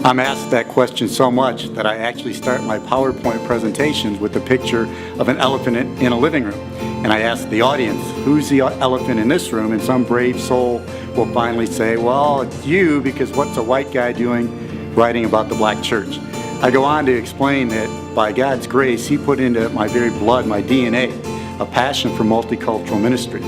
I'm asked that question so much that I actually start my PowerPoint presentations with a picture of an elephant in a living room. And I ask the audience, who's the elephant in this room? And some brave soul will finally say, well, it's you, because what's a white guy doing writing about the black church? I go on to explain that by God's grace, He put into my very blood, my DNA, a passion for multicultural ministry.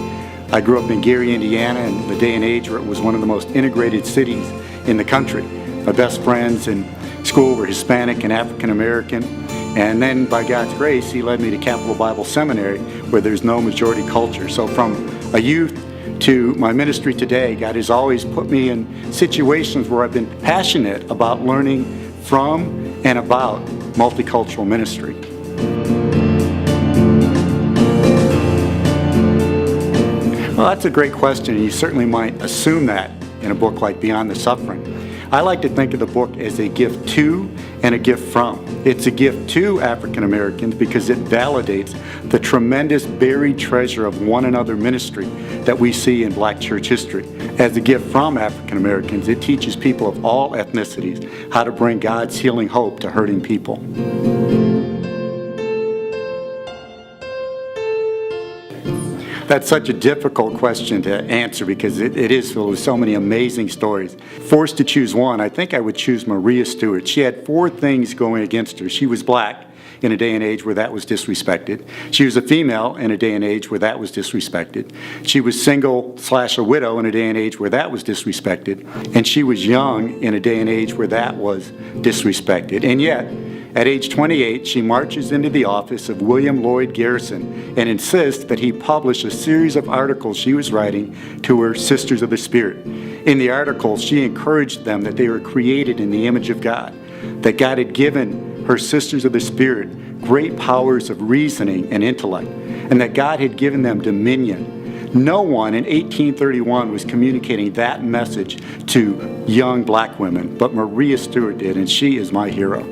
I grew up in Gary, Indiana, in the day and age where it was one of the most integrated cities in the country. My best friends in school were Hispanic and African American. And then by God's grace, He led me to Capital Bible Seminary, where there's no majority culture. So from a youth to my ministry today, God has always put me in situations where I've been passionate about learning from and about multicultural ministry. Well, that's a great question, and you certainly might assume that in a book like Beyond the Suffering. I like to think of the book as a gift to and a gift from. It's a gift to African Americans because it validates the tremendous buried treasure of one another ministry that we see in black church history. As a gift from African Americans, it teaches people of all ethnicities how to bring God's healing hope to hurting people. That's such a difficult question to answer because it is filled with so many amazing stories. Forced to choose one, I think I would choose Maria Stewart. She had 4 things going against her. She was black in a day and age where that was disrespected. She was a female in a day and age where that was disrespected. She was single/a widow in a day and age where that was disrespected. And she was young in a day and age where that was disrespected. And yet, at age 28, she marches into the office of William Lloyd Garrison and insists that he publish a series of articles she was writing to her Sisters of the Spirit. In the articles, she encouraged them that they were created in the image of God, that God had given her Sisters of the Spirit great powers of reasoning and intellect, and that God had given them dominion. No one in 1831 was communicating that message to young black women, but Maria Stewart did, and she is my hero.